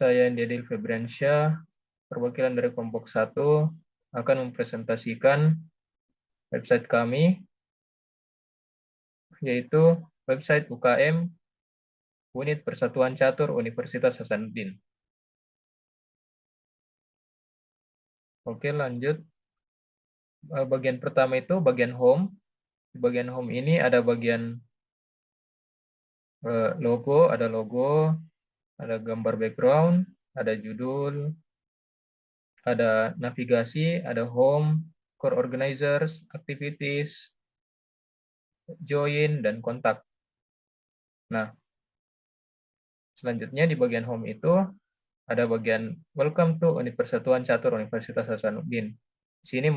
Saya Dedil Febriansyah, perwakilan dari kelompok 1, akan mempresentasikan website kami, yaitu website UKM Unit Persatuan Catur Universitas Hasanuddin. Oke, lanjut. Bagian pertama itu bagian home. Di bagian home ini ada bagian logo, ada gambar background, ada judul, ada navigasi, ada home, core organizers, activities, join, dan kontak. Nah, selanjutnya di bagian home itu ada bagian welcome to Persatuan Catur Universitas Hasanuddin. Di sini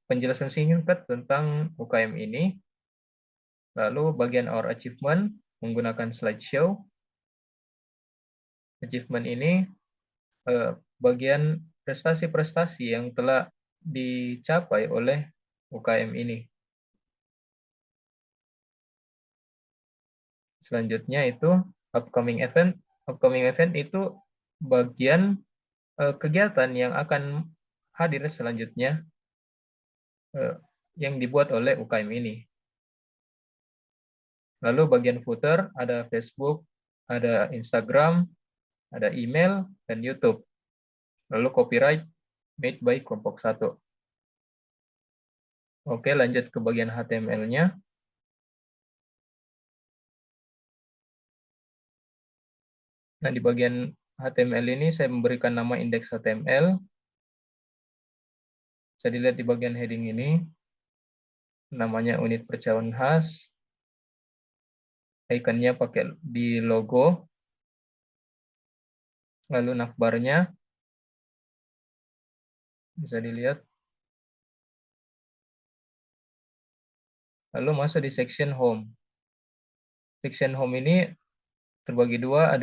penjelasan singkat tentang UKM ini. Lalu bagian our achievement menggunakan slideshow. Achievement ini bagian prestasi-prestasi yang telah dicapai oleh UKM ini. Selanjutnya itu upcoming event. Upcoming event itu bagian kegiatan yang akan hadir selanjutnya yang dibuat oleh UKM ini. Lalu bagian footer ada Facebook, ada Instagram, ada email, dan YouTube. Lalu copyright made by kelompok 1. Oke, lanjut ke bagian HTML-nya. Nah, di bagian HTML ini saya memberikan nama indeks HTML. Bisa dilihat di bagian heading ini. Namanya unit percakapan khas. Ikonnya pakai di logo. Lalu navbarnya bisa dilihat. Lalu masuk di section home. Section home ini terbagi dua,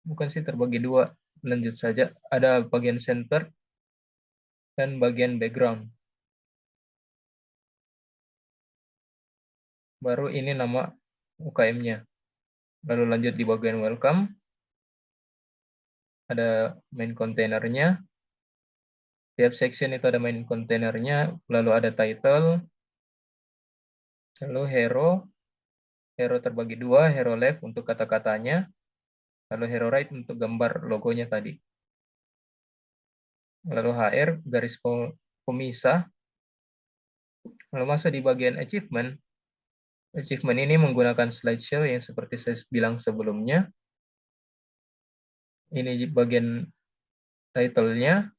bukan sih terbagi dua, lanjut saja. Ada bagian center dan bagian background. Baru ini nama UKM-nya. Lalu lanjut di bagian welcome. Ada main containernya. Tiap section itu ada main containernya. Lalu ada title. Lalu hero. Hero terbagi dua. Hero left untuk kata-katanya. Lalu hero right untuk gambar logonya tadi. Lalu HR, garis pemisah. Lalu masuk di bagian achievement. Achievement ini menggunakan slideshow yang seperti saya bilang sebelumnya. Ini bagian title-nya.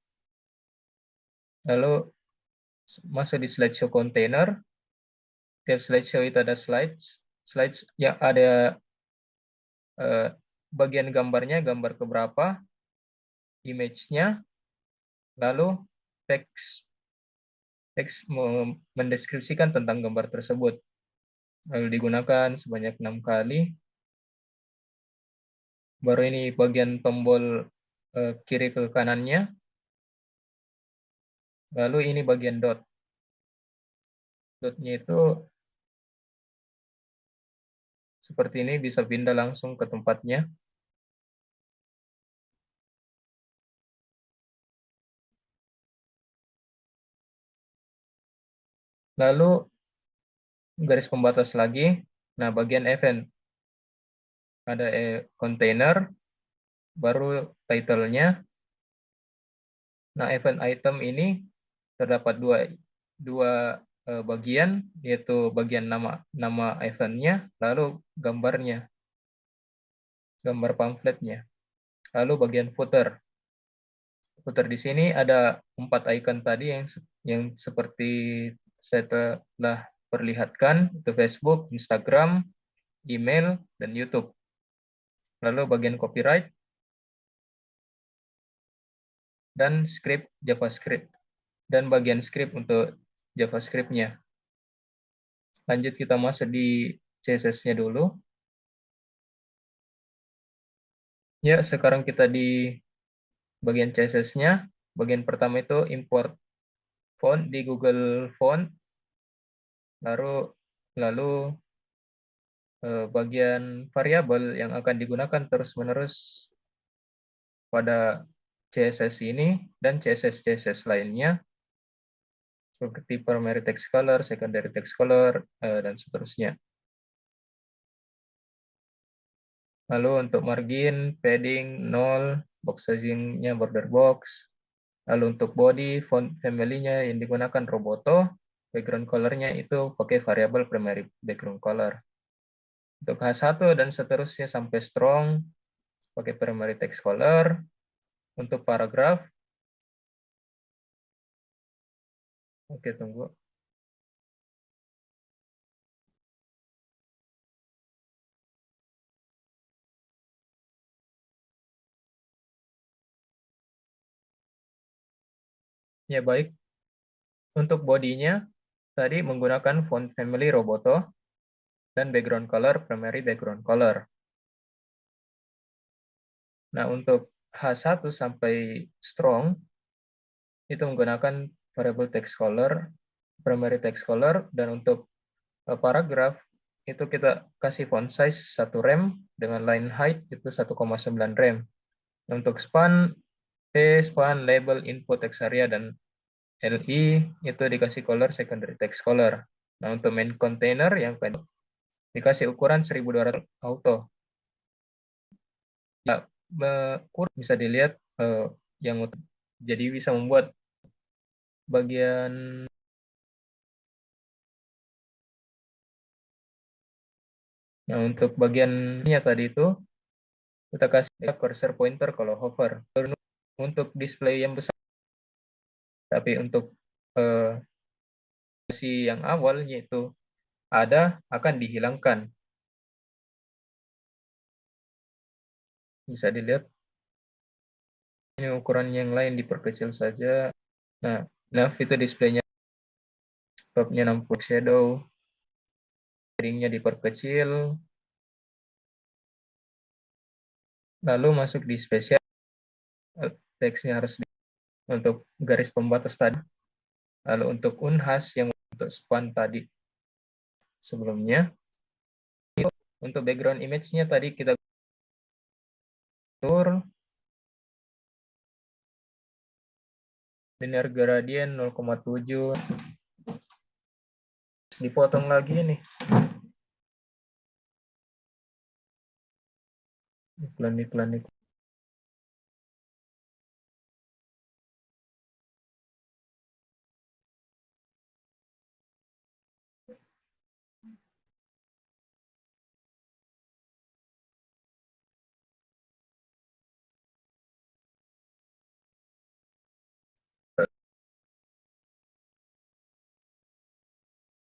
Lalu masuk di slideshow container. Tiap slideshow itu ada slides yang ada bagian gambarnya, gambar keberapa, image-nya, lalu teks mendeskripsikan tentang gambar tersebut. Lalu digunakan sebanyak 6 kali. Baru ini bagian tombol kiri ke kanannya. Lalu ini bagian dot. Dotnya itu seperti ini, bisa pindah langsung ke tempatnya. Lalu garis pembatas lagi. Nah, bagian event. Ada container, baru title-nya. Nah, event item ini terdapat dua bagian, yaitu bagian nama eventnya, lalu gambarnya, gambar pamfletnya. Lalu bagian footer. Footer di sini ada 4 icon tadi yang seperti saya telah perlihatkan, itu Facebook, Instagram, email, dan YouTube. Lalu bagian copyright dan script JavaScript, dan bagian script untuk JavaScript-nya. Lanjut kita masuk di CSS-nya dulu. Ya, sekarang kita di bagian CSS-nya. Bagian pertama itu import font di Google Font. Lalu bagian variabel yang akan digunakan terus-menerus pada CSS ini dan CSS lainnya seperti primary text color, secondary text color, dan seterusnya. Lalu untuk margin, padding, 0, box sizing-nya border box. Lalu untuk body, font family-nya yang digunakan Roboto, background color-nya itu pakai variabel primary background color. Untuk H1 dan seterusnya sampai strong, pakai primary text color. Untuk paragraph, oke tunggu. Ya baik, untuk bodinya tadi menggunakan font family Roboto dan background color primary background color. Nah, untuk H1 sampai strong itu menggunakan variable text color, primary text color, dan untuk paragraph itu kita kasih font size 1 rem dengan line height itu 1,9 rem. Untuk span, span, label, input, text area, dan LI itu dikasih color secondary text color. Nah, untuk main container yang dikasih ukuran 1200 auto. Ya, bisa dilihat yang jadi bisa membuat bagian. Nah, untuk bagiannya tadi itu kita kasih cursor pointer kalau hover. Untuk display yang besar, tapi untuk versi yang awal yaitu ada akan dihilangkan. Bisa dilihat ini ukuran yang lain diperkecil saja. Nah, nav itu displaynya topnya 60 shadow, shadingnya diperkecil, lalu masuk di spesial, teksnya harus untuk garis pembatas tadi, lalu untuk unhas yang untuk span tadi sebelumnya. Untuk background image-nya tadi kita atur linear gradient 0,7, dipotong lagi nih iklan.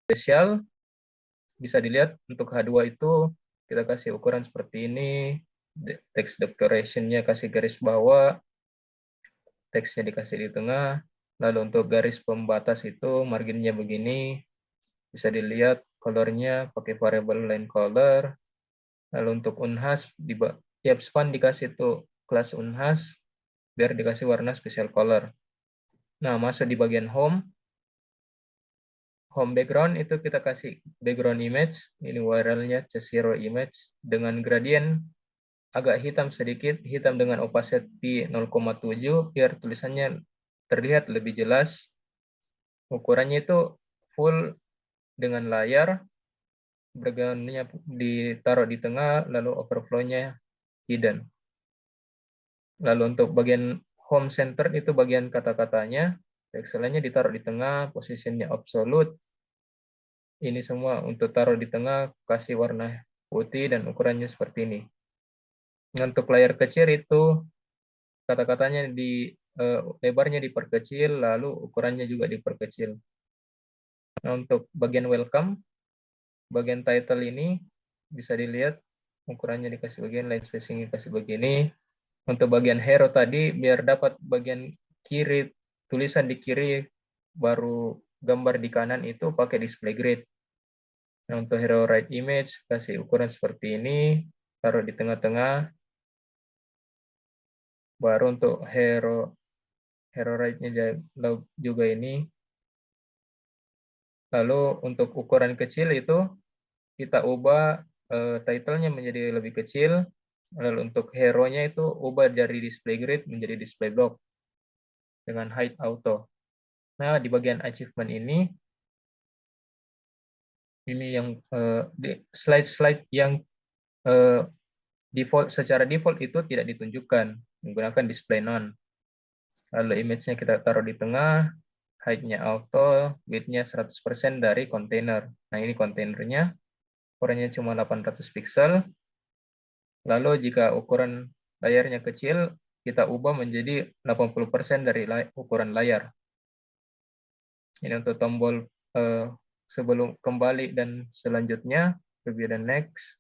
Spesial bisa dilihat untuk H2 itu kita kasih ukuran seperti ini, text decoration-nya kasih garis bawah, teksnya dikasih di tengah, lalu untuk garis pembatas itu marginnya begini, bisa dilihat colornya pakai variable line color, lalu untuk unhas tiap span dikasih tuh kelas unhas biar dikasih warna special color. Nah, masuk di bagian home background itu kita kasih background image, ini URL-nya Cheshire image dengan gradient agak hitam sedikit, hitam dengan opacity 0,7 biar tulisannya terlihat lebih jelas. Ukurannya itu full dengan layar, background-nya ditaruh di tengah, lalu overflow-nya hidden. Lalu untuk bagian home center itu bagian kata-katanya, pixelnya ditaruh di tengah, positionnya absolute. Ini semua untuk taruh di tengah, kasih warna putih dan ukurannya seperti ini. Untuk layar kecil itu kata-katanya lebarnya diperkecil, lalu ukurannya juga diperkecil. Nah, untuk bagian welcome, bagian title ini bisa dilihat ukurannya dikasih bagian, line spacing dikasih begini. Untuk bagian hero tadi, biar dapat bagian kiri, tulisan di kiri, baru gambar di kanan itu pakai display grid. Nah, untuk hero right image, kasih ukuran seperti ini, taruh di tengah-tengah. Baru untuk hero right-nya juga ini. Lalu untuk ukuran kecil itu, kita ubah title-nya menjadi lebih kecil, Lalu untuk hero-nya itu ubah dari display grid menjadi display block dengan hide auto. Nah, di bagian achievement ini yang di slide-slide yang secara default itu tidak ditunjukkan menggunakan display none. Lalu image-nya kita taruh di tengah, height-nya auto, width-nya 100% dari kontainer. Nah, ini kontainernya, ukurannya cuma 800 pixel. Lalu jika ukuran layarnya kecil, kita ubah menjadi 80% dari ukuran layar. Ini untuk tombol sebelum kembali dan selanjutnya, preview dan next.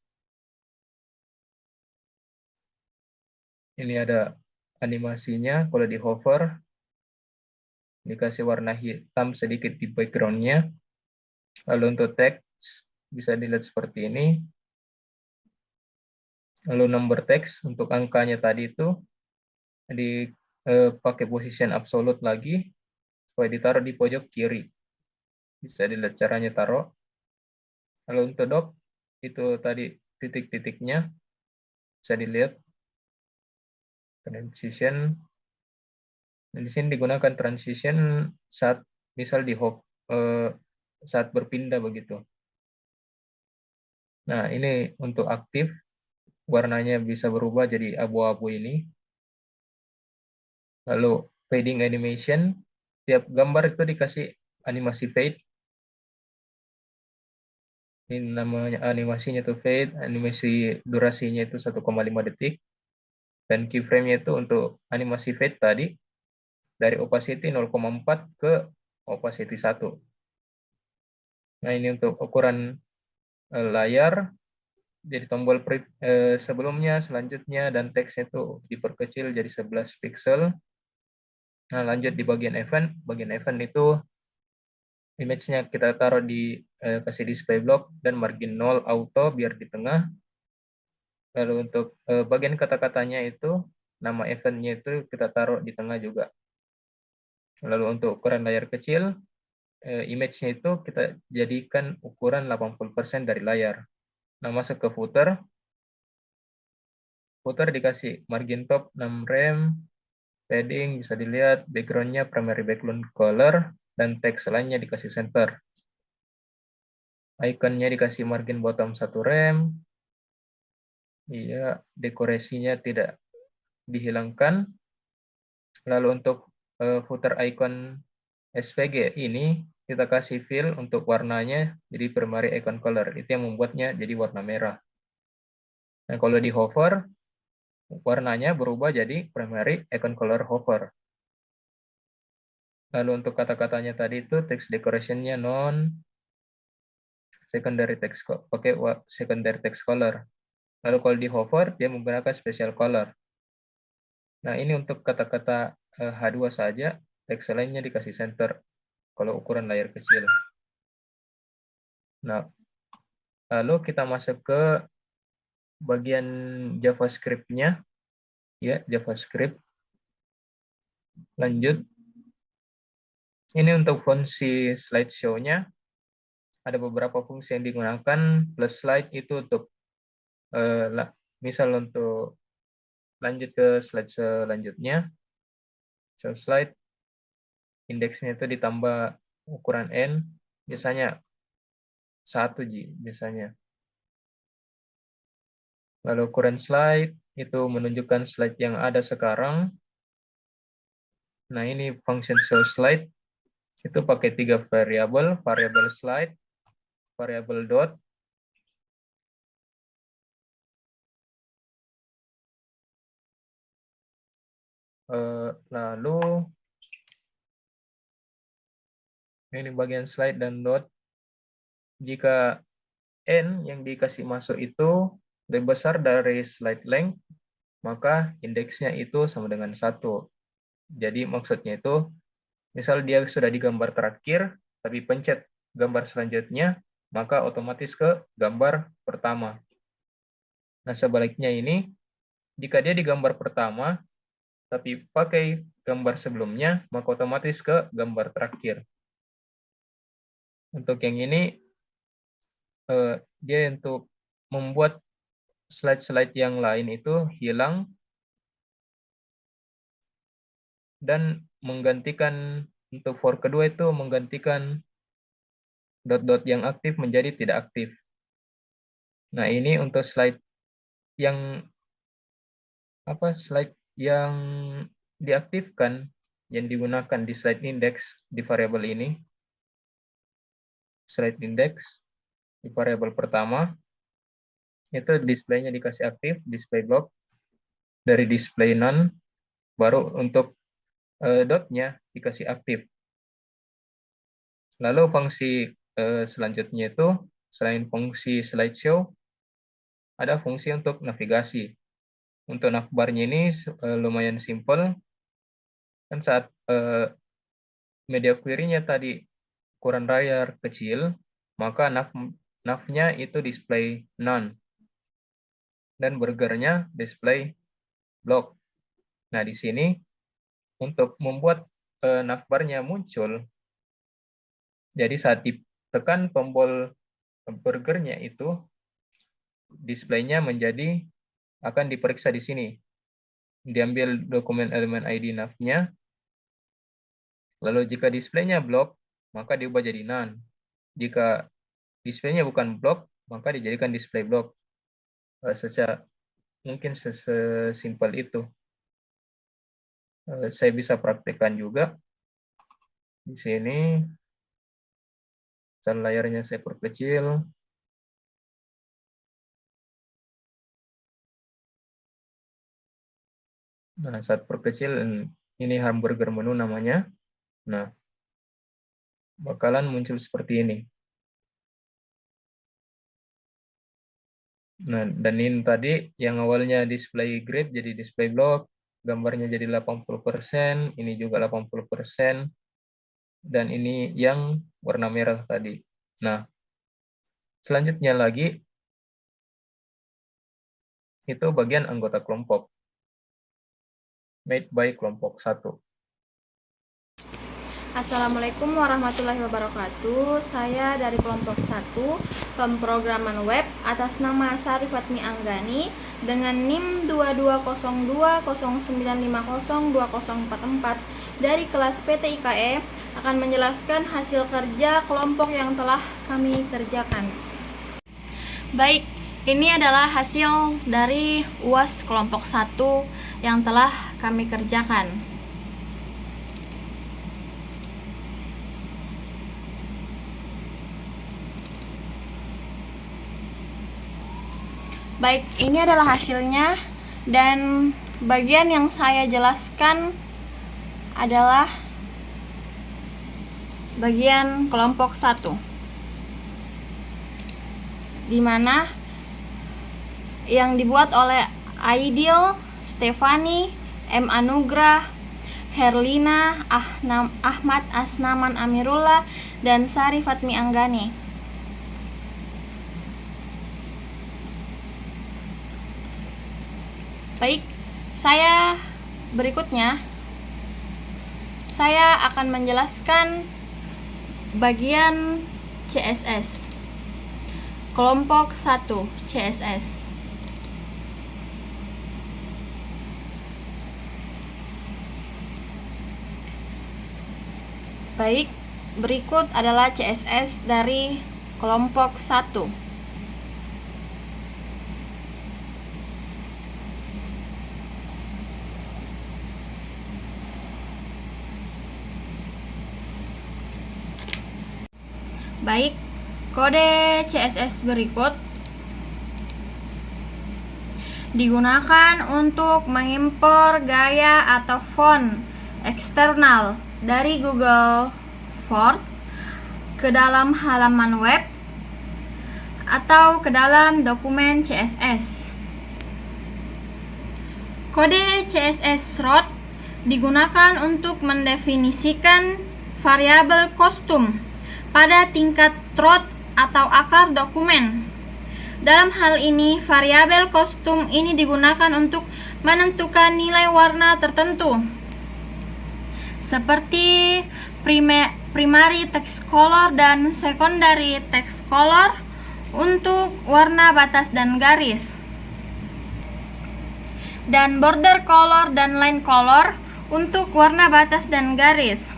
Ini ada animasinya, kalau di hover, dikasih warna hitam sedikit di background-nya. Lalu untuk teks, bisa dilihat seperti ini. Lalu number text, untuk angkanya tadi itu, pakai position absolute lagi, supaya ditaruh di pojok kiri. Bisa dilihat caranya taruh. Lalu untuk doc, itu tadi titik-titiknya, bisa dilihat. Transition. Dan di sini digunakan transition saat misal saat berpindah begitu. Nah, ini untuk aktif, warnanya bisa berubah jadi abu-abu ini. Lalu fading animation, tiap gambar itu dikasih animasi fade. Ini namanya animasinya itu fade, animasi durasinya itu 1,5 detik. Dan keyframe-nya itu untuk animasi fade tadi, dari opacity 0,4 ke opacity 1. Nah, ini untuk ukuran layar, jadi tombol sebelumnya, selanjutnya, dan teksnya itu diperkecil jadi 11 pixel. Nah, lanjut di bagian event. Bagian event itu image-nya kita taruh di kasih display block dan margin 0 auto biar di tengah. Lalu untuk bagian kata-katanya itu, nama event-nya itu kita taruh di tengah juga. Lalu untuk ukuran layar kecil, image-nya itu kita jadikan ukuran 80% dari layar. Nah, masuk ke footer. Footer dikasih margin top 6 rem, padding bisa dilihat, background-nya primary background color, dan teks lainnya dikasih center. Ikonnya dikasih margin bottom 1 rem. Iya, dekorasinya tidak dihilangkan. Lalu untuk footer icon SVG ini kita kasih fill untuk warnanya jadi primary icon color. Itu yang membuatnya jadi warna merah. Nah, kalau di hover, warnanya berubah jadi primary icon color hover. Lalu untuk kata-katanya tadi itu text decoration-nya non secondary text, pakai secondary text color. Lalu kalau di hover dia menggunakan special color. Nah, ini untuk kata-kata H2 saja, text lainnya dikasih center kalau ukuran layar kecil. Nah, lalu kita masuk ke bagian JavaScript-nya. Ya, JavaScript. Lanjut. Ini untuk fungsi slideshow-nya. Ada beberapa fungsi yang digunakan. Plus slide itu untuk misal untuk lanjut ke slide selanjutnya. Slide indeksnya itu ditambah ukuran n, biasanya 1 biasanya. Lalu ukuran slide itu menunjukkan slide yang ada sekarang. Nah, ini function show slide itu pakai 3 variabel, variabel slide, variabel dot, lalu ini bagian slide dan dot. Jika n yang dikasih masuk itu lebih besar dari slide length, maka indeksnya itu sama dengan 1. Jadi maksudnya itu, misal dia sudah di gambar terakhir, tapi pencet gambar selanjutnya, maka otomatis ke gambar pertama. Nah, sebaliknya ini, jika dia di gambar pertama, tapi pakai gambar sebelumnya, maka otomatis ke gambar terakhir. Untuk yang ini, dia untuk membuat slide-slide yang lain itu hilang dan menggantikan untuk for kedua itu menggantikan dot-dot yang aktif menjadi tidak aktif. Nah, ini untuk slide yang diaktifkan yang digunakan di slide index di variabel ini. Slide index di variabel pertama itu display-nya dikasih aktif, display block dari display none, baru untuk dotnya dikasih aktif. Lalu fungsi selanjutnya itu selain fungsi slideshow ada fungsi untuk navigasi. Untuk navbarnya ini lumayan simple. Kan saat media query-nya tadi ukuran layar kecil, maka nav-nya itu display none. Dan burgernya display block. Nah, di sini untuk membuat navbarnya muncul, jadi saat ditekan tombol burgernya itu, display-nya akan diperiksa di sini. Diambil dokumen elemen ID nav-nya, lalu jika display-nya block, maka diubah jadi none. Jika display-nya bukan block, maka dijadikan display block. Mungkin sesimpel itu. Saya bisa praktekkan juga. Di sini, layarnya saya perkecil. Nah, saat perkecil, ini hamburger menu namanya. Nah, bakalan muncul seperti ini. Nah, dan ini tadi yang awalnya display grid jadi display block, gambarnya jadi 80%, ini juga 80%, dan ini yang warna merah tadi. Nah, selanjutnya lagi, itu bagian anggota kelompok. Made by kelompok 1. Assalamualaikum warahmatullahi wabarakatuh. Saya dari kelompok 1 pemrograman web atas nama Sari Fatmi Anggani dengan NIM 220209502044 dari kelas PT IKE akan menjelaskan hasil kerja kelompok yang telah kami kerjakan. Baik, ini adalah hasil dari UAS kelompok 1 yang telah kami kerjakan. Baik, ini adalah hasilnya, dan bagian yang saya jelaskan adalah bagian kelompok 1, di mana yang dibuat oleh Aidil, Stefani, M. Anugrah, Herlina, Ahmad Asnaman Amirullah, dan Sari Fatmi Anggani. Baik, berikutnya saya akan menjelaskan bagian CSS. Kelompok 1 CSS. Baik, berikut adalah CSS dari kelompok 1. Baik, kode CSS berikut digunakan untuk mengimpor gaya atau font eksternal dari Google Forms ke dalam halaman web atau ke dalam dokumen CSS. Kode CSS root digunakan untuk mendefinisikan variabel kostum pada tingkat root atau akar dokumen. Dalam hal ini, variabel kostum ini digunakan untuk menentukan nilai warna tertentu, seperti primary text color dan secondary text color untuk warna batas dan garis. dan border color dan line color untuk warna batas dan garis.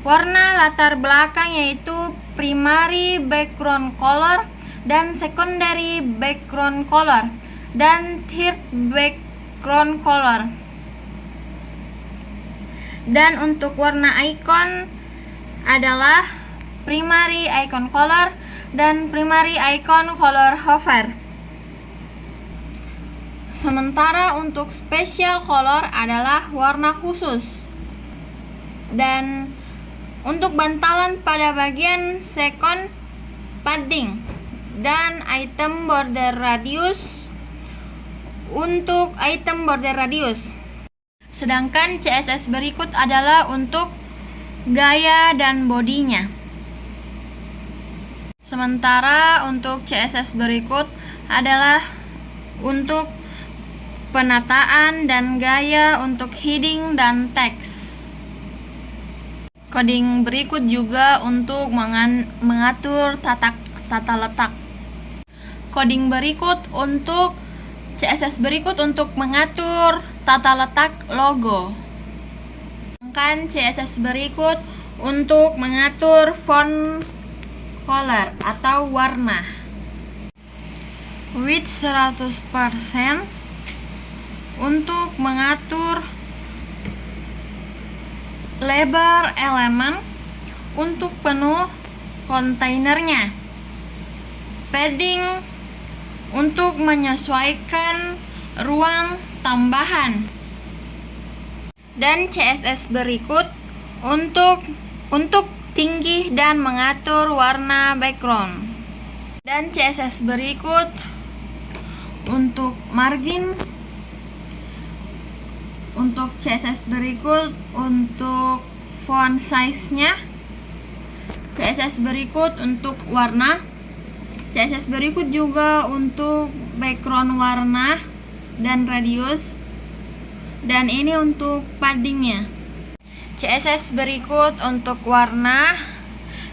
Warna latar belakang yaitu primary background color dan secondary background color dan third background color. Dan untuk warna icon adalah primary icon color dan primary icon color hover. Sementara untuk special color adalah warna khusus. Dan untuk bantalan pada bagian second padding dan item border radius untuk item border radius. Sedangkan CSS berikut adalah untuk gaya dan bodinya. Sementara untuk CSS berikut adalah untuk penataan dan gaya untuk heading dan teks. Coding berikut juga untuk mengatur tata letak. Coding berikut untuk CSS berikut untuk mengatur tata letak logo. Sedangkan CSS berikut untuk mengatur font color atau warna. Width 100% untuk mengatur lebar elemen untuk penuh kontainernya. Padding untuk menyesuaikan ruang tambahan. Dan CSS berikut untuk tinggi dan mengatur warna background. Dan CSS berikut untuk margin. Untuk CSS berikut untuk font size-nya. CSS berikut untuk warna. CSS berikut juga untuk background warna dan radius. Dan ini untuk paddingnya. CSS berikut untuk warna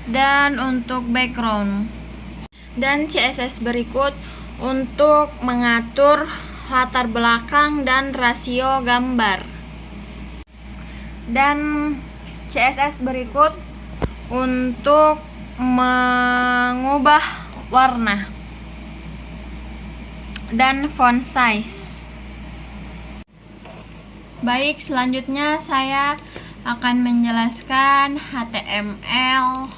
dan untuk background. Dan CSS berikut untuk mengatur latar belakang dan rasio gambar. Dan CSS berikut untuk mengubah warna dan font size. Baik, selanjutnya saya akan menjelaskan HTML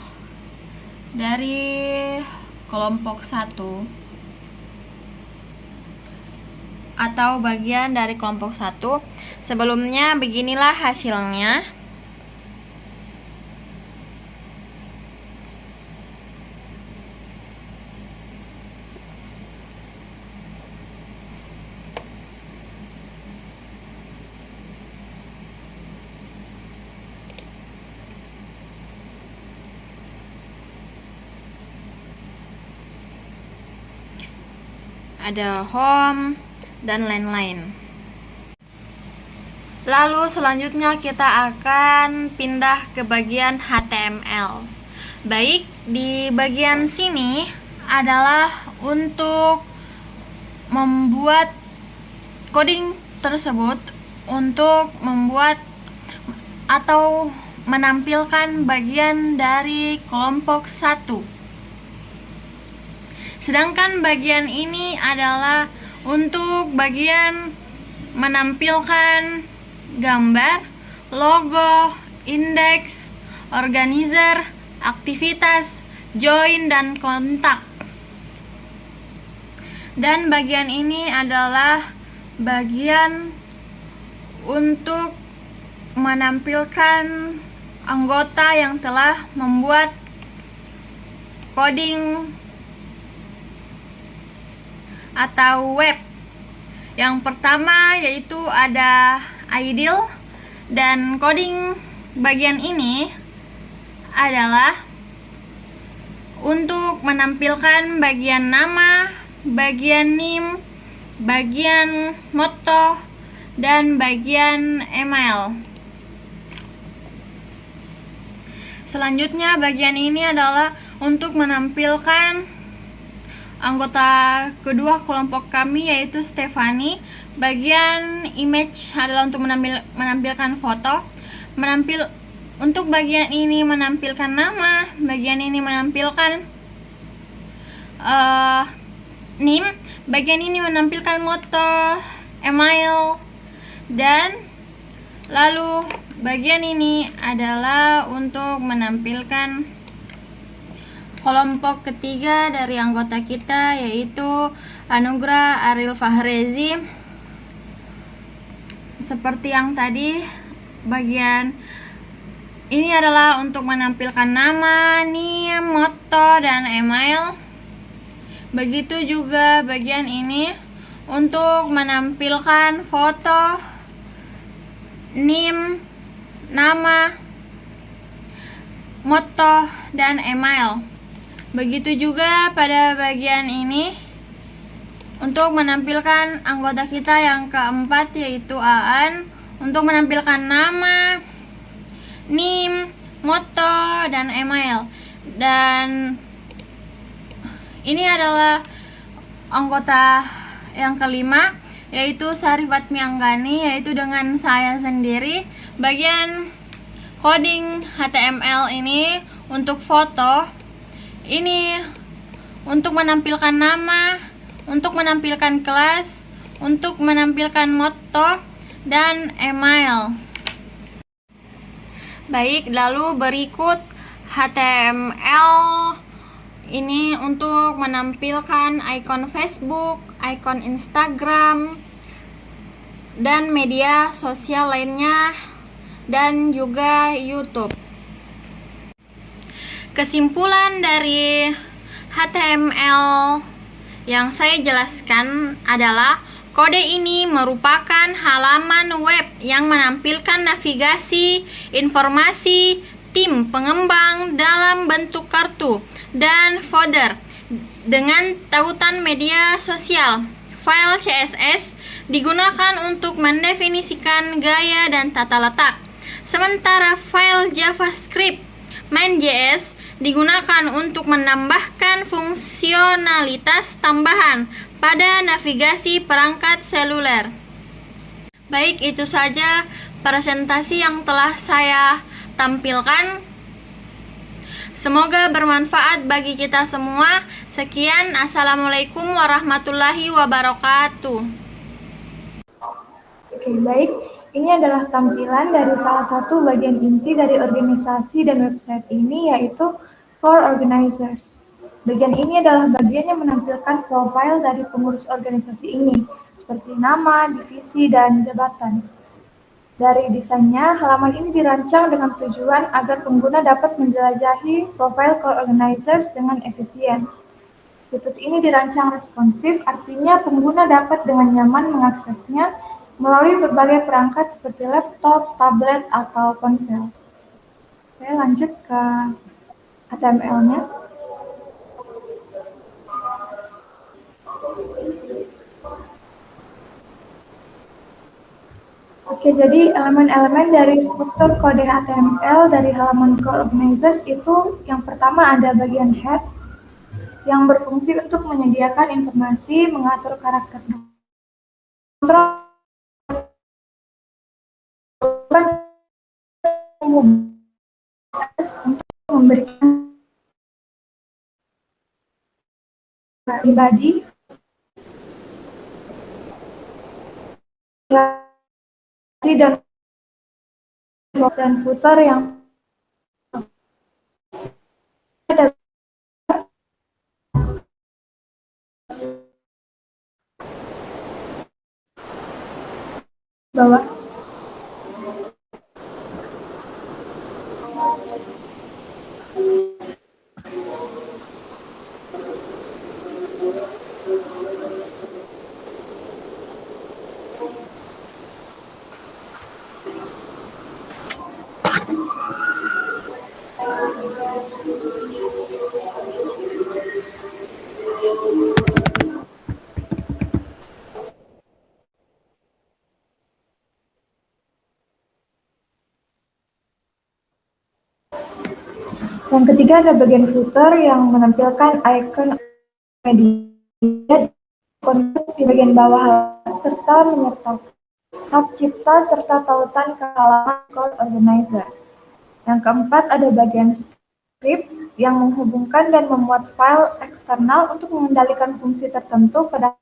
dari kelompok 1 atau bagian dari kelompok 1. Sebelumnya beginilah hasilnya. Ada home dan lain-lain. Lalu selanjutnya kita akan pindah ke bagian HTML. Baik, di bagian sini adalah untuk membuat coding tersebut untuk membuat atau menampilkan bagian dari kelompok 1. Sedangkan bagian ini adalah untuk bagian menampilkan gambar, logo, indeks, organizer, aktivitas, join, dan kontak. Dan bagian ini adalah bagian untuk menampilkan anggota yang telah membuat coding atau web. Yang pertama yaitu ada ideal, dan coding bagian ini adalah untuk menampilkan bagian nama, bagian name, bagian motto, dan bagian email. Selanjutnya bagian ini adalah untuk menampilkan anggota kedua kelompok kami yaitu Stefani. Bagian image adalah untuk menampilkan foto. Untuk bagian ini menampilkan nama, bagian ini menampilkan name, bagian ini menampilkan moto, email, dan lalu bagian ini adalah untuk menampilkan kelompok ketiga dari anggota kita yaitu Anugrah Aril Fahrezi. Seperti yang tadi, bagian ini adalah untuk menampilkan nama, NIM, moto, dan email. Begitu juga bagian ini untuk menampilkan foto, NIM, nama, moto, dan email. Begitu juga pada bagian ini untuk menampilkan anggota kita yang keempat yaitu Aan, untuk menampilkan nama, NIM, moto, dan email. Dan ini adalah anggota yang kelima yaitu Sarifatmi Anggani, yaitu dengan saya sendiri. Bagian coding HTML ini untuk foto, ini untuk menampilkan nama, untuk menampilkan kelas, untuk menampilkan moto, dan email. Baik, lalu berikut HTML ini untuk menampilkan ikon Facebook, ikon Instagram, dan media sosial lainnya, dan juga YouTube. Kesimpulan dari HTML yang saya jelaskan adalah kode ini merupakan halaman web yang menampilkan navigasi, informasi, tim pengembang dalam bentuk kartu dan folder dengan tautan media sosial. File CSS digunakan untuk mendefinisikan gaya dan tata letak, sementara file JavaScript main.js digunakan untuk menambahkan fungsionalitas tambahan pada navigasi perangkat seluler. Baik, itu saja presentasi yang telah saya tampilkan. Semoga bermanfaat bagi kita semua. Sekian, assalamualaikum warahmatullahi wabarakatuh. Oke, baik. Ini adalah tampilan dari salah satu bagian inti dari organisasi dan website ini, yaitu For Organizers. Bagian ini adalah bagian yang menampilkan profil dari pengurus organisasi ini, seperti nama, divisi, dan jabatan. Dari desainnya, halaman ini dirancang dengan tujuan agar pengguna dapat menjelajahi profil Core Organizers dengan efisien. Situs ini dirancang responsif, artinya pengguna dapat dengan nyaman mengaksesnya melalui berbagai perangkat seperti laptop, tablet, atau ponsel. Oke, lanjut ke HTML-nya. Oke, jadi elemen-elemen dari struktur kode HTML dari halaman Core Organizers itu yang pertama ada bagian head yang berfungsi untuk menyediakan informasi, mengatur karakter kontrol, untuk memberikan pribadi dan footer yang ada bawah. Yang ketiga ada bagian footer yang menampilkan icon media. di bagian bawah serta menyertakan hak cipta serta tautan ke halaman core organizer. Yang keempat ada bagian script yang menghubungkan dan memuat file eksternal untuk mengendalikan fungsi tertentu pada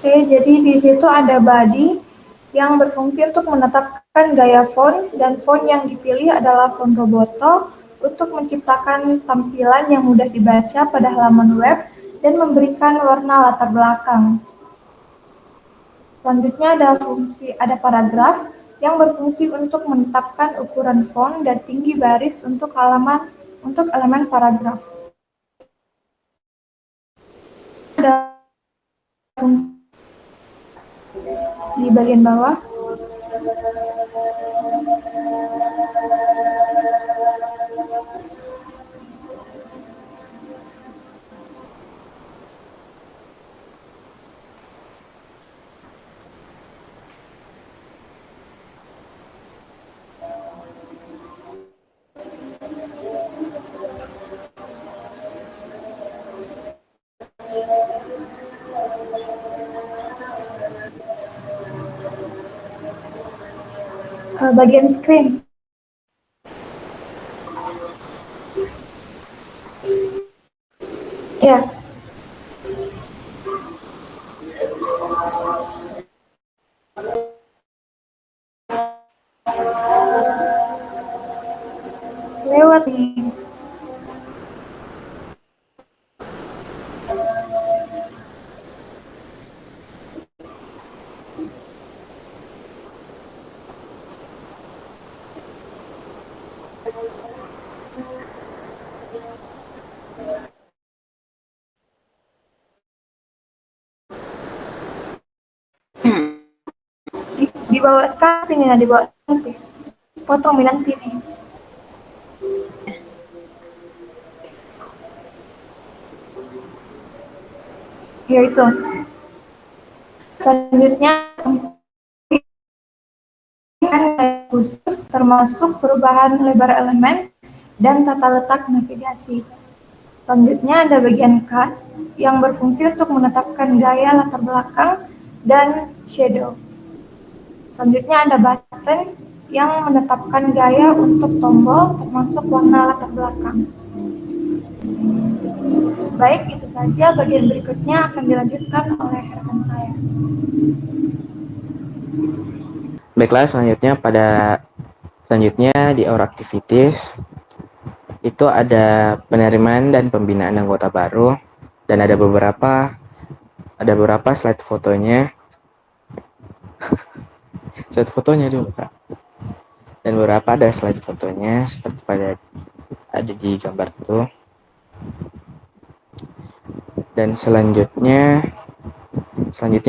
Oke, jadi di situ ada body yang berfungsi untuk menetapkan gaya font, dan font yang dipilih adalah font Roboto untuk menciptakan tampilan yang mudah dibaca pada halaman web dan memberikan warna latar belakang. Selanjutnya ada paragraf yang berfungsi untuk menetapkan ukuran font dan tinggi baris untuk elemen paragraf. Ada fungsi di bagian bawah. Bagian screen. Ya. Lewat nih. Di bawah sekarang ini, di bawah nanti. Potong nanti nih. Ya itu. Selanjutnya khusus termasuk perubahan lebar elemen dan tata letak navigasi. Selanjutnya ada bagian cut yang berfungsi untuk menetapkan gaya latar belakang dan shadow. Selanjutnya ada button yang menetapkan gaya untuk tombol termasuk warna latar belakang. Baik, itu saja. Bagian berikutnya akan dilanjutkan oleh rekan saya. Baiklah, selanjutnya di Our Activities itu ada penerimaan dan pembinaan anggota baru, dan ada beberapa slide fotonya. Slide fotonya dulu, Kak. Dan beberapa ada slide fotonya seperti ada di gambar itu. Dan selanjutnya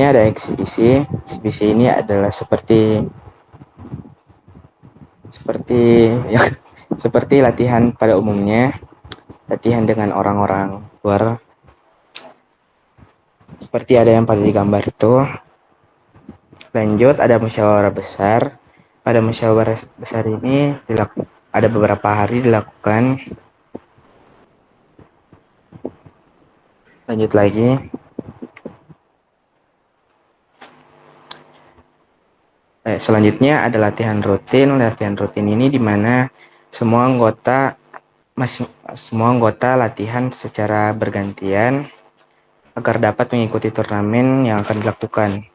ada eksibisi. Eksibisi ini adalah seperti latihan pada umumnya, latihan dengan orang-orang luar. Seperti ada yang pada di gambar itu. Lanjut, ada musyawarah besar. Pada musyawarah besar ini ada beberapa hari dilakukan. Lanjut lagi. Selanjutnya ada latihan rutin. Latihan rutin ini di mana semua anggota latihan secara bergantian agar dapat mengikuti turnamen yang akan dilakukan.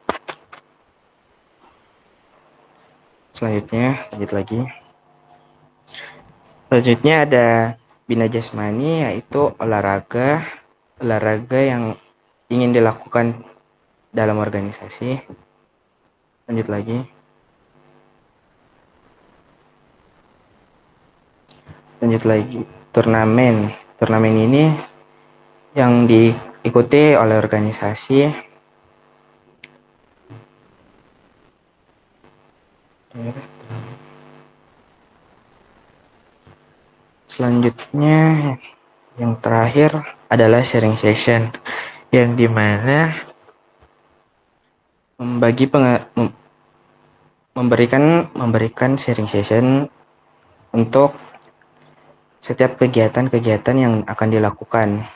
Lanjut lagi. Selanjutnya ada bina jasmani, yaitu olahraga yang ingin dilakukan dalam organisasi. Lanjut lagi. Turnamen ini yang diikuti oleh organisasi. Selanjutnya yang terakhir adalah sharing session, yang dimana memberikan sharing session untuk setiap kegiatan-kegiatan yang akan dilakukan.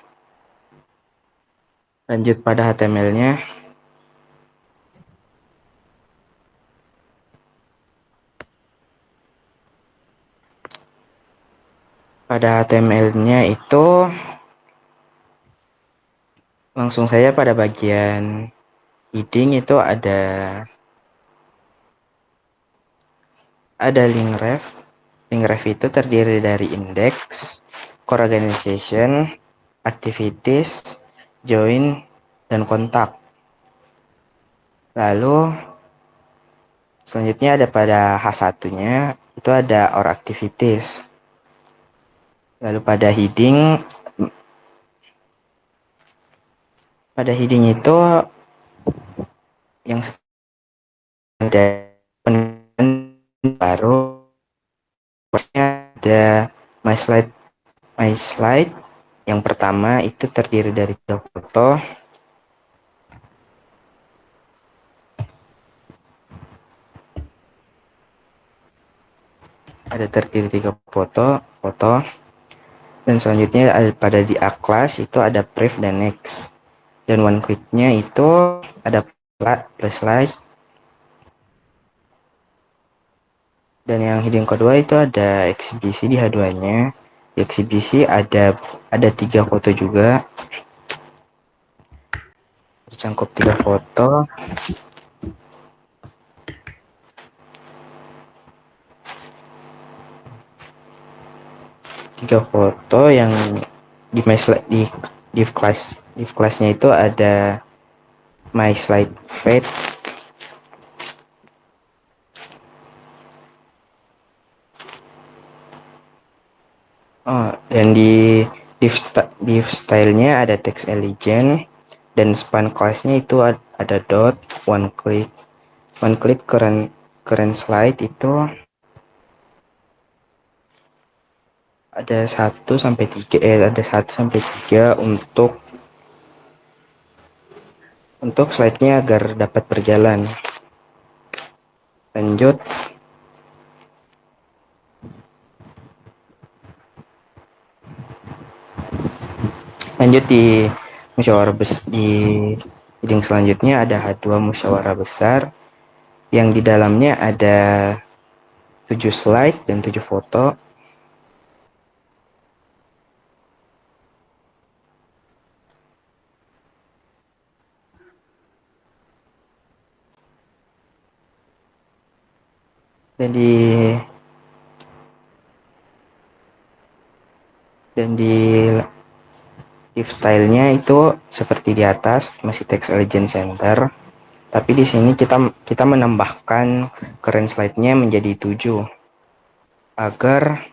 Lanjut pada HTML-nya. Pada HTML-nya itu langsung saja pada bagian heading itu ada link ref. Link ref itu terdiri dari index, core organization, activities, join, dan kontak. Lalu selanjutnya ada pada H1-nya itu ada our activities. Lalu pada heading itu yang ada penilaian baru, ada my slide. Yang pertama itu terdiri dari 3 foto. Ada terdiri 3 foto. Dan selanjutnya ada pada di A class itu ada brief dan next. Dan one click-nya itu ada plus slide. Dan yang heading kedua itu ada eksibisi di H2-nya. Di eksibisi ada 3 foto juga. Tercangkup 3 foto. Tiga foto yang di my slide di div class-nya itu ada my slide fade. Dan di div style-nya ada text elegant, dan span class-nya itu ada dot, one click current slide itu ada 1 sampai 3 untuk slide-nya agar dapat berjalan. Lanjut di musyawarah di heading selanjutnya ada H2 musyawarah besar yang di dalamnya ada 7 slide dan 7 foto. Dan di div style-nya itu seperti di atas, masih text elegant center. Tapi di sini kita menambahkan current slide-nya menjadi 7 agar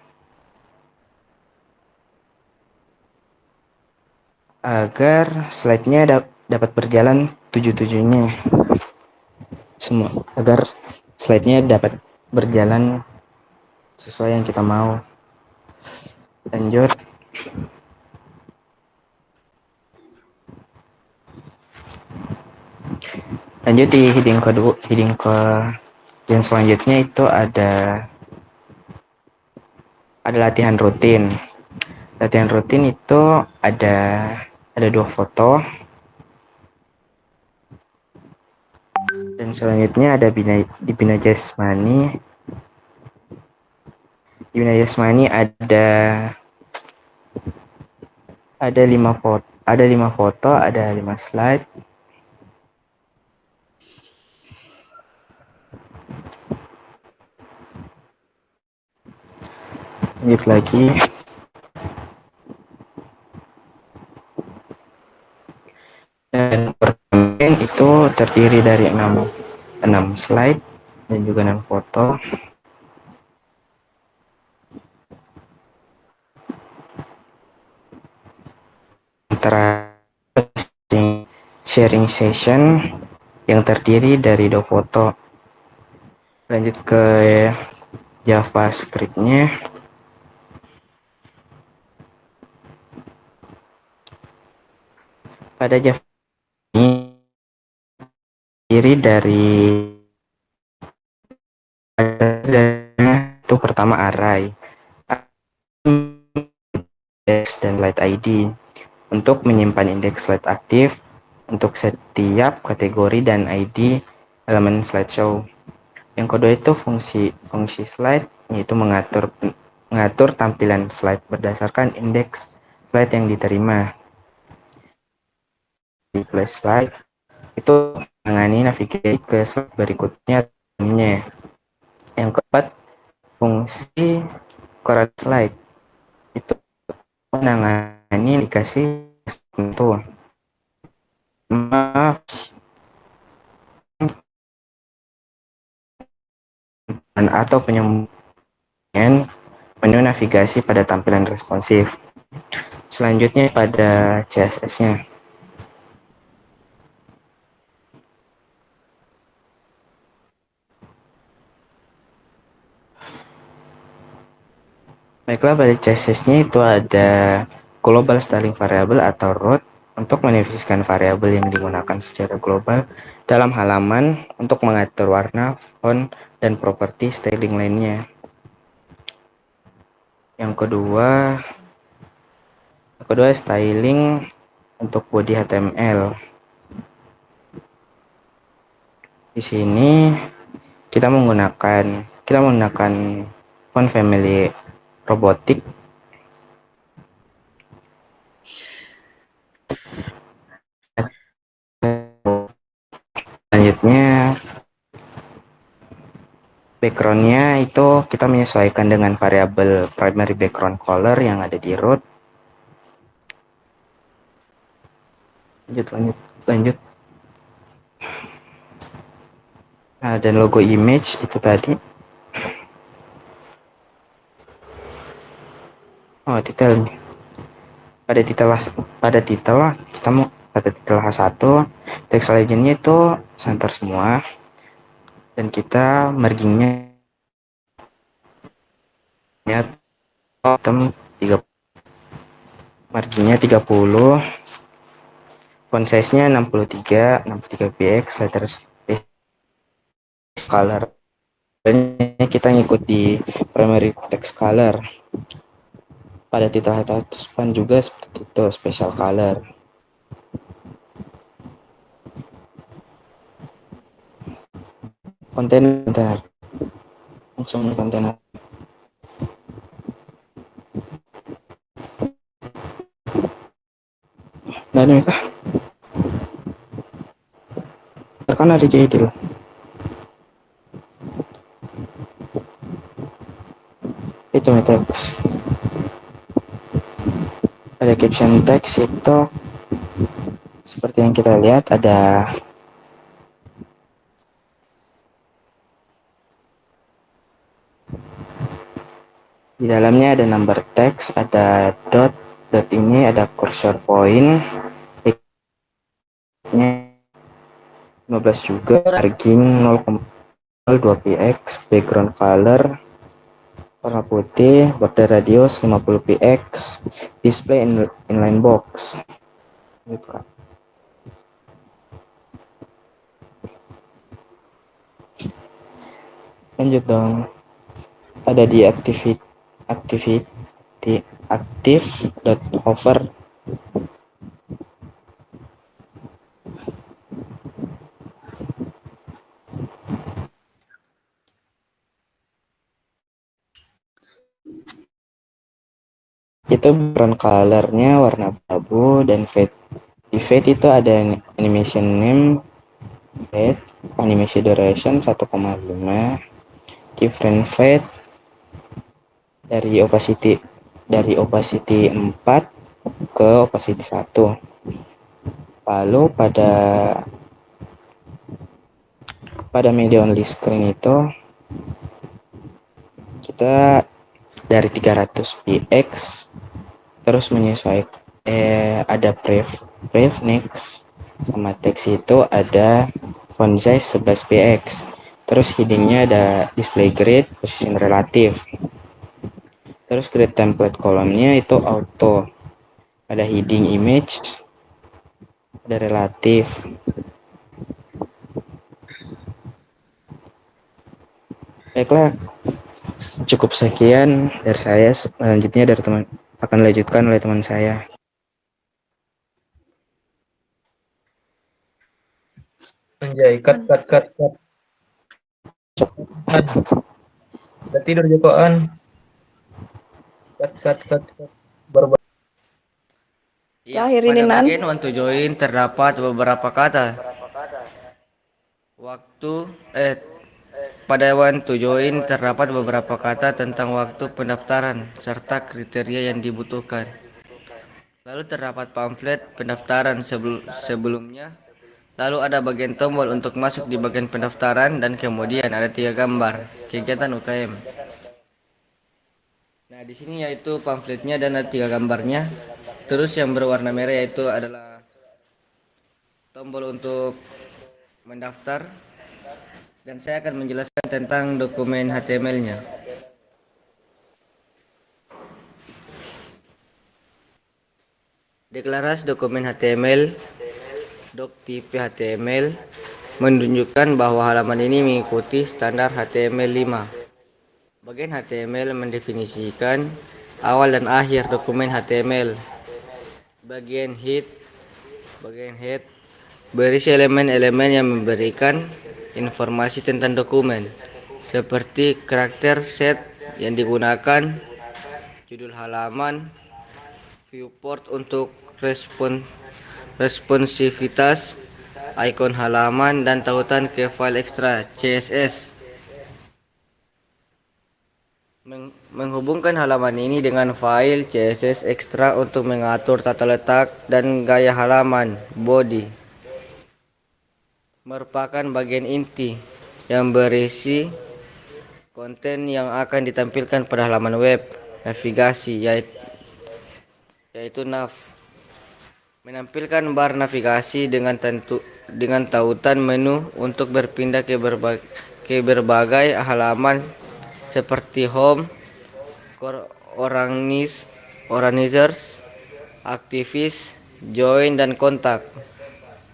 slide-nya dapat berjalan 7-7-nya. Semua agar slide-nya dapat berjalan sesuai yang kita mau. Lanjut. Di heading yang selanjutnya itu ada latihan rutin. Latihan rutin itu ada 2 foto. Dan selanjutnya ada di Bina Jasmani. Di Bina Jasmani ada 5 foto, ada 5 slide. Lanjut lagi. Dan pertama itu terdiri dari 6 slide dan juga 6 foto. Sharing session yang terdiri dari 2 foto. Lanjut ke JavaScript-nya. Pada Java ini terdiri dari itu pertama array index dan slide ID untuk menyimpan indeks slide aktif untuk setiap kategori dan ID elemen slideshow. Yang kedua itu fungsi slide, yaitu mengatur tampilan slide berdasarkan indeks slide yang diterima. Di play slide itu menangani navigasi ke slide berikutnya. Yang keempat, fungsi correct slide itu menangani navigasi tertentu. Atau penyembunyian menu navigasi pada tampilan responsif. Selanjutnya pada CSS-nya. Baiklah, pada CSS-nya itu ada global styling variable atau root untuk mendefinisikan variabel yang digunakan secara global dalam halaman untuk mengatur warna, font, dan properti styling lainnya. Yang kedua styling untuk body HTML. Di sini kita menggunakan font family robotik. Selanjutnya backgroundnya itu kita menyesuaikan dengan variabel primary background color yang ada di root. Lanjut. Nah, dan logo image itu tadi. Oh, titel. Pada titel H1, text legendnya itu center semua. Dan kita marginnya marginnya 30, font size-nya 63 px, letter space, color. Dan kita ngikut di primary text color. Pada titel H1 juga seperti itu, special color. Kontainer langsung kontainer. Dan ini kan ada jadi loh. Itu teks. Ada caption text itu seperti yang kita lihat, ada di dalamnya ada number text, ada dot ini ada cursor point, 15 juga, margin 0,02 px, background color warna putih, border radius 50 px, display inline box. Lanjut dong. Ada di active.hover. Itu background colornya warna abu, dan fade. Di fade itu ada animation name, fade, animation duration 1,5, keyframe fade dari opacity 4 ke opacity 1. Lalu pada media only screen itu kita dari 300 px terus menyesuaikan ada brief next, sama teks itu ada font size 11 px, terus headingnya ada display grid, position relatif, terus grid template kolomnya itu auto, ada heading image, ada relatif, Baiklah, cukup sekian dari saya. Selanjutnya dari teman akan dilanjutkan oleh teman saya. Anjay, cut. Udah tidur Jokoan. Cut. Baru Ya, Terakhir ini, pada Nan. bagian want to join terdapat beberapa kata. Pada want to join terdapat beberapa kata tentang waktu pendaftaran serta kriteria yang dibutuhkan. Lalu terdapat pamflet pendaftaran sebelumnya. Lalu ada bagian tombol untuk masuk di bagian pendaftaran dan kemudian ada 3 gambar kegiatan UKM. Nah, di sini yaitu pamfletnya dan ada 3 gambarnya. Terus yang berwarna merah yaitu adalah tombol untuk mendaftar, dan saya akan menjelaskan tentang dokumen HTML-nya. Deklarasi dokumen HTML, doc.type HTML, menunjukkan bahwa halaman ini mengikuti standar HTML5. Bagian HTML mendefinisikan awal dan akhir dokumen HTML. Bagian head berisi elemen-elemen yang memberikan informasi tentang dokumen, seperti karakter set yang digunakan, judul halaman, viewport untuk responsivitas, ikon halaman, dan tautan ke file ekstra CSS. Menghubungkan halaman ini dengan file CSS ekstra untuk mengatur tata letak dan gaya halaman body merupakan bagian inti yang berisi konten yang akan ditampilkan pada halaman web. Navigasi yaitu nav, menampilkan bar navigasi dengan tautan menu untuk berpindah ke berbagai halaman seperti home, core organizers, aktivis, join, dan kontak.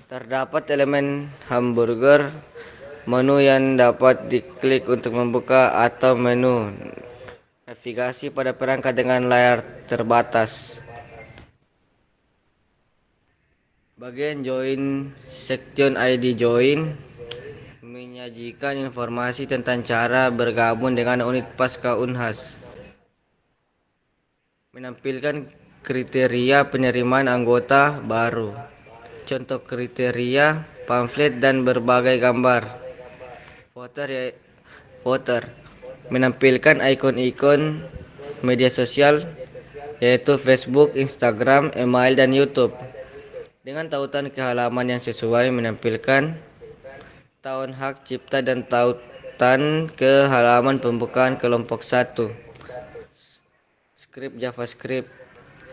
Terdapat elemen hamburger menu yang dapat diklik untuk membuka atau menu navigasi pada perangkat dengan layar terbatas. Bagian join section ID join menyajikan informasi tentang cara bergabung dengan unit pasca Unhas, menampilkan kriteria penerimaan anggota baru, contoh kriteria, pamflet, dan berbagai gambar. Footer menampilkan ikon-ikon media sosial yaitu Facebook, Instagram, email, dan YouTube dengan tautan ke halaman yang sesuai, menampilkan tahun hak cipta dan tautan ke halaman pembukaan kelompok 1. Script JavaScript,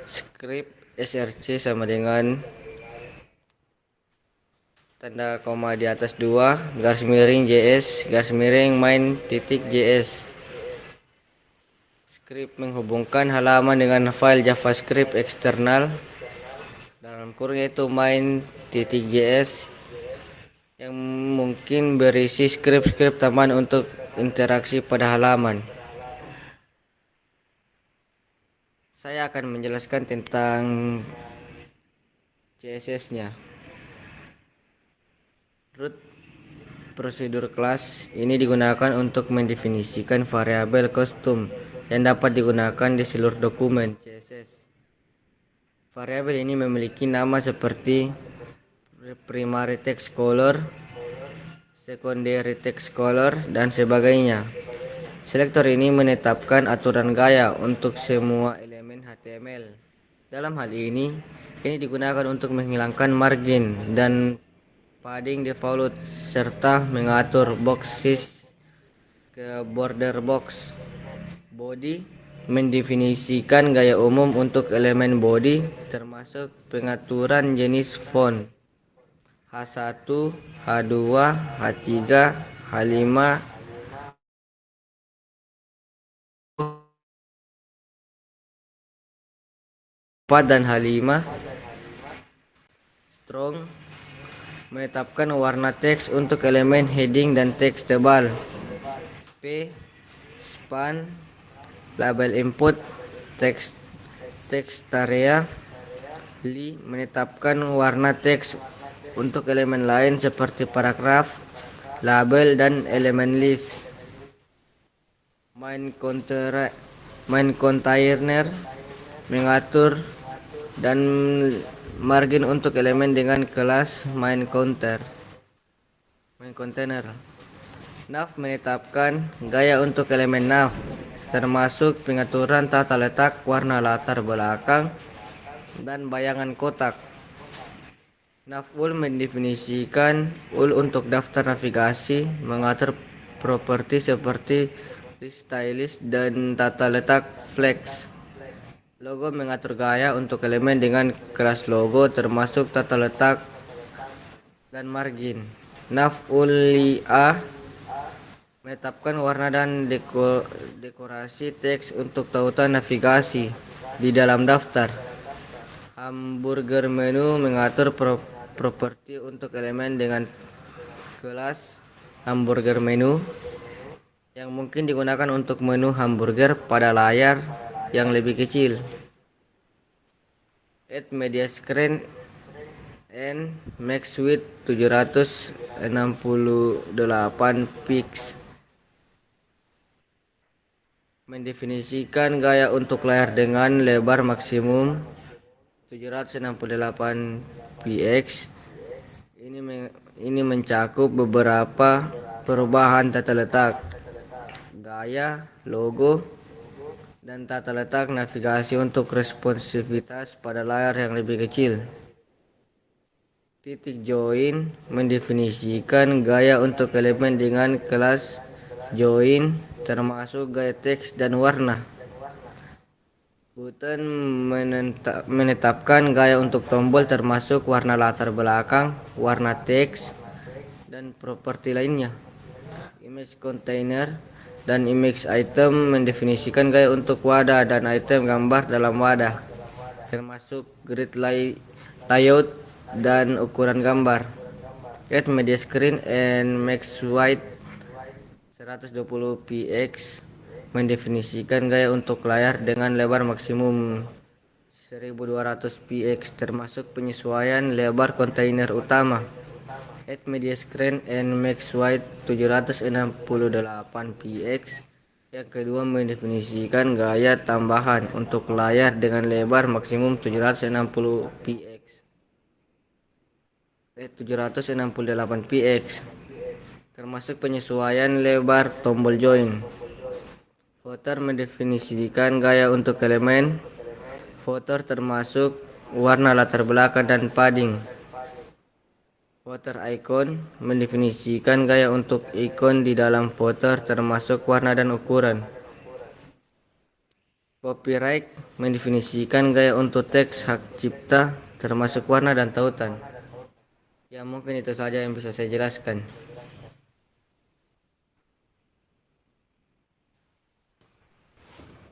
script src sama dengan tanda koma di atas 2 garis miring js garis miring main.js. Script menghubungkan halaman dengan file JavaScript eksternal dalam kurung yaitu main.js yang mungkin berisi skrip-skrip tambahan untuk interaksi pada halaman. Saya akan menjelaskan tentang CSS-nya. Root prosedur class ini digunakan untuk mendefinisikan variabel kostum yang dapat digunakan di seluruh dokumen CSS. Variabel ini memiliki nama seperti primary text color, secondary text color, dan sebagainya. Selektor ini menetapkan aturan gaya untuk semua elemen HTML. Dalam hal ini digunakan untuk menghilangkan margin dan padding default serta mengatur box size ke border box. Body mendefinisikan gaya umum untuk elemen body, termasuk pengaturan jenis font H1, H2, H3, H5, dan H5. Strong menetapkan warna teks untuk elemen heading dan teks tebal. P span, label input, teks area, menetapkan warna teks untuk elemen lain seperti paragraf, label, dan elemen list. Main container mengatur dan margin untuk elemen dengan kelas main container. Nav menetapkan gaya untuk elemen nav, termasuk pengaturan tata letak, warna latar belakang, dan bayangan kotak. Nav.ul mendefinisikan ul untuk daftar navigasi, mengatur properti seperti list stylist dan tata letak flex. Logo mengatur gaya untuk elemen dengan kelas logo, termasuk tata letak dan margin. Nav.ul.lia menetapkan warna dan dekorasi teks untuk tautan navigasi di dalam daftar. Hamburger menu mengatur properti untuk elemen dengan kelas hamburger menu yang mungkin digunakan untuk menu hamburger pada layar yang lebih kecil. Add media screen and max width 768 pix. Mendefinisikan gaya untuk layar dengan lebar maksimum 768 px. Ini mencakup beberapa perubahan tata letak, gaya, logo, dan tata letak navigasi untuk responsivitas pada layar yang lebih kecil. Titik join mendefinisikan gaya untuk elemen dengan kelas join, termasuk gaya teks dan warna. Button menetapkan gaya untuk tombol, termasuk warna latar belakang, warna teks, dan properti lainnya. Image container dan image item mendefinisikan gaya untuk wadah dan item gambar dalam wadah, termasuk grid layout dan ukuran gambar. Add media screen and max width 120 px mendefinisikan gaya untuk layar dengan lebar maksimum 1200 px, termasuk penyesuaian lebar kontainer utama. Add media screen and max width 768 px. Yang kedua mendefinisikan gaya tambahan untuk layar dengan lebar maksimum 760 px. 768 px, termasuk penyesuaian lebar tombol join. Footer mendefinisikan gaya untuk elemen footer, termasuk warna latar belakang dan padding. Footer icon mendefinisikan gaya untuk ikon di dalam footer, termasuk warna dan ukuran. Copyright mendefinisikan gaya untuk teks hak cipta, termasuk warna dan tautan. Ya, mungkin itu saja yang bisa saya jelaskan.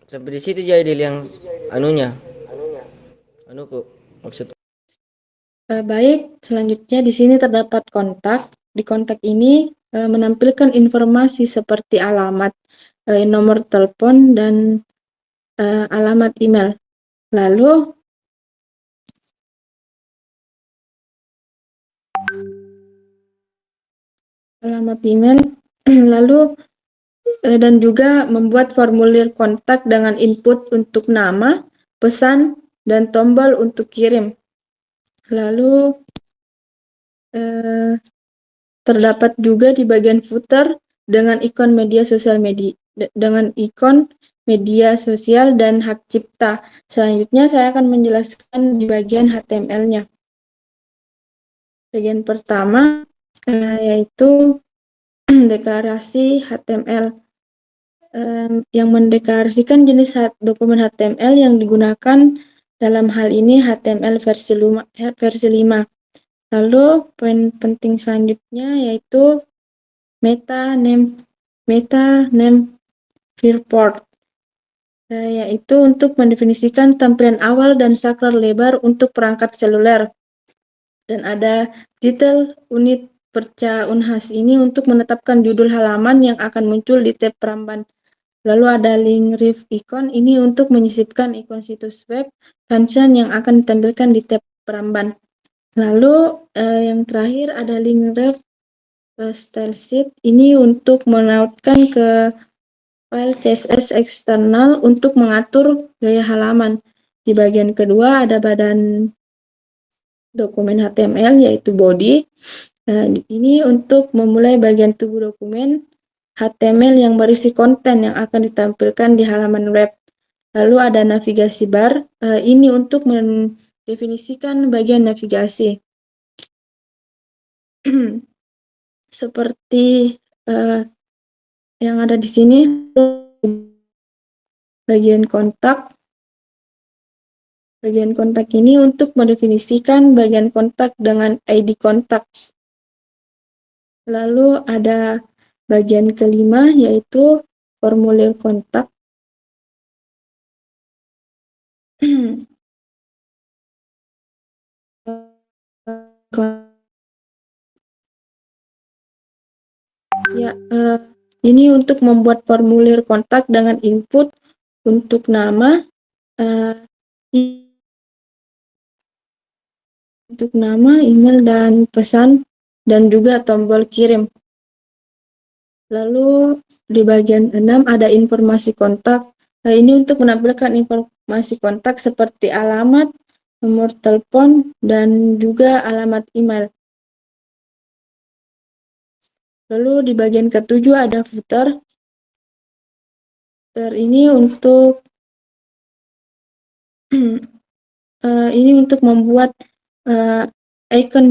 Sampai di situ jadi yang kok maksud. Baik, selanjutnya di sini terdapat kontak. Di kontak ini menampilkan informasi seperti alamat, nomor telepon, dan alamat email. Lalu alamat email, lalu dan juga membuat formulir kontak dengan input untuk nama, pesan, dan tombol untuk kirim. Lalu terdapat juga di bagian footer dengan ikon media sosial dan hak cipta. Selanjutnya saya akan menjelaskan di bagian HTML-nya. Bagian pertama yaitu deklarasi HTML yang mendeklarasikan jenis dokumen HTML yang digunakan, dalam hal ini HTML versi 5. Lalu poin penting selanjutnya yaitu meta name viewport, yaitu untuk mendefinisikan tampilan awal dan saklar lebar untuk perangkat seluler. Dan ada title unit perca Unhas ini untuk menetapkan judul halaman yang akan muncul di tab peramban Lalu ada link ref icon, ini untuk menyisipkan ikon situs web function yang akan ditampilkan di tab peramban. Lalu yang terakhir ada link ref style sheet, ini untuk menautkan ke file CSS eksternal untuk mengatur gaya halaman. Di bagian kedua ada badan dokumen HTML yaitu body. Ini untuk memulai bagian tubuh dokumen HTML yang berisi konten yang akan ditampilkan di halaman web. Lalu ada navigasi bar, ini untuk mendefinisikan bagian navigasi. Seperti yang ada di sini, bagian kontak. Bagian kontak ini untuk mendefinisikan bagian kontak dengan ID kontak. Lalu ada bagian kelima yaitu formulir kontak. Ya, ini untuk membuat formulir kontak dengan input untuk nama, email, dan pesan, dan juga tombol kirim. Lalu di bagian 6 ada informasi kontak. Ini untuk menampilkan informasi kontak seperti alamat, nomor telepon, dan juga alamat email. Lalu di bagian ketujuh ada footer. Footer ini untuk membuat ikon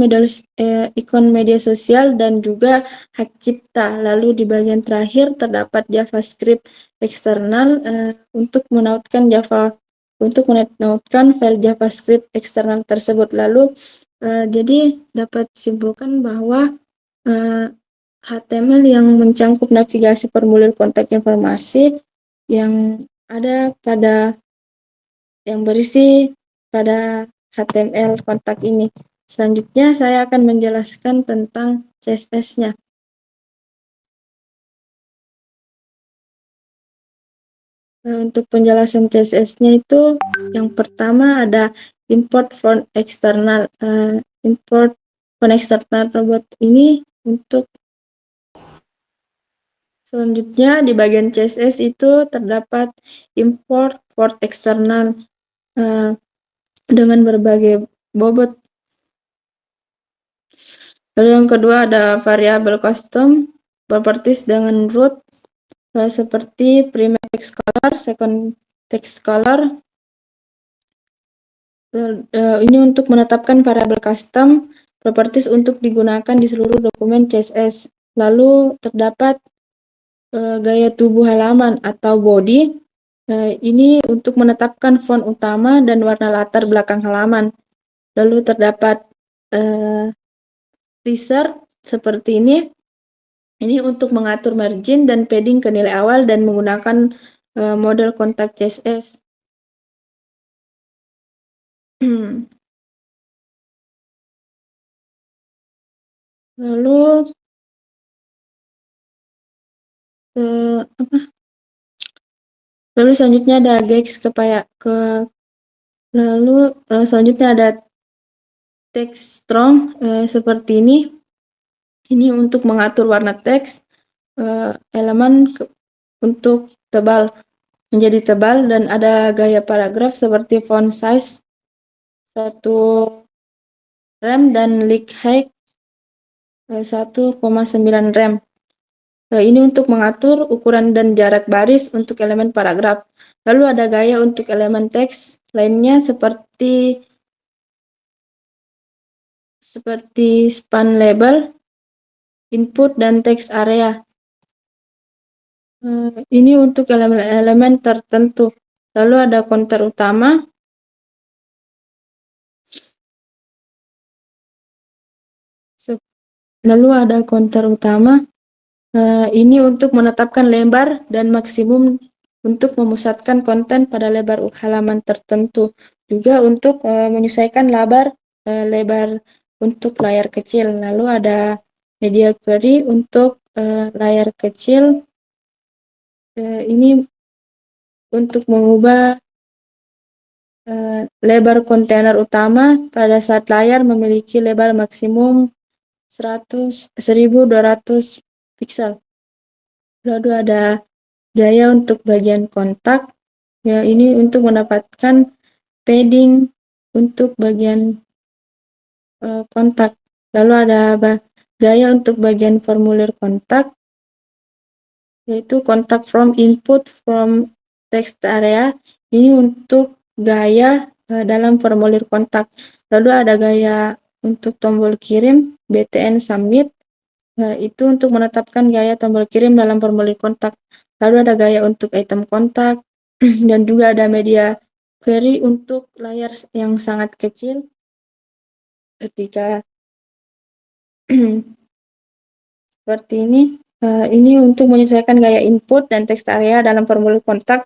media sosial dan juga hak cipta. Lalu di bagian terakhir terdapat JavaScript eksternal untuk menautkan file JavaScript eksternal tersebut. Lalu jadi dapat disimpulkan bahwa HTML yang mencangkup navigasi formulir kontak informasi yang ada yang berisi pada HTML kontak ini. Selanjutnya saya akan menjelaskan tentang CSS-nya. Untuk penjelasan CSS-nya itu yang pertama ada import font eksternal. Import font eksternal robot ini untuk selanjutnya di bagian CSS itu terdapat import font eksternal dengan berbagai bobot. Lalu yang kedua ada variabel custom properties dengan root seperti primary text color, second text color. Ini untuk menetapkan variabel custom properties untuk digunakan di seluruh dokumen CSS. Lalu terdapat gaya tubuh halaman atau body. Ini untuk menetapkan font utama dan warna latar belakang halaman. Lalu terdapat result seperti ini. Ini untuk mengatur margin dan padding ke nilai awal dan menggunakan model kontak CSS. Lalu selanjutnya ada gex lalu selanjutnya ada text strong seperti ini. Ini untuk mengatur warna teks, elemen untuk menjadi tebal, dan ada gaya paragraf seperti font size 1 rem dan leak height 1,9 rem. Ini untuk mengatur ukuran dan jarak baris untuk elemen paragraf. Lalu ada gaya untuk elemen teks lainnya seperti span label, input, dan text area. Ini untuk elemen tertentu. Lalu ada counter utama. Ini untuk menetapkan lebar dan maksimum untuk memusatkan konten pada lebar halaman tertentu. Juga untuk menyesuaikan lebar untuk layar kecil. Lalu ada media query untuk layar kecil. Ini untuk mengubah lebar kontainer utama pada saat layar memiliki lebar maksimum 1200 pixel. Lalu ada gaya untuk bagian kontak, ya ini untuk mendapatkan padding untuk bagian kontak. Lalu ada gaya untuk bagian formulir kontak, yaitu contact from input from text area. Ini untuk gaya dalam formulir kontak. Lalu ada gaya untuk tombol kirim BTN submit, itu untuk menetapkan gaya tombol kirim dalam formulir kontak. Lalu ada gaya untuk item kontak dan juga ada media query untuk layar yang sangat kecil ketika seperti ini. Ini untuk menyesuaikan gaya input dan text area dalam formulir kontak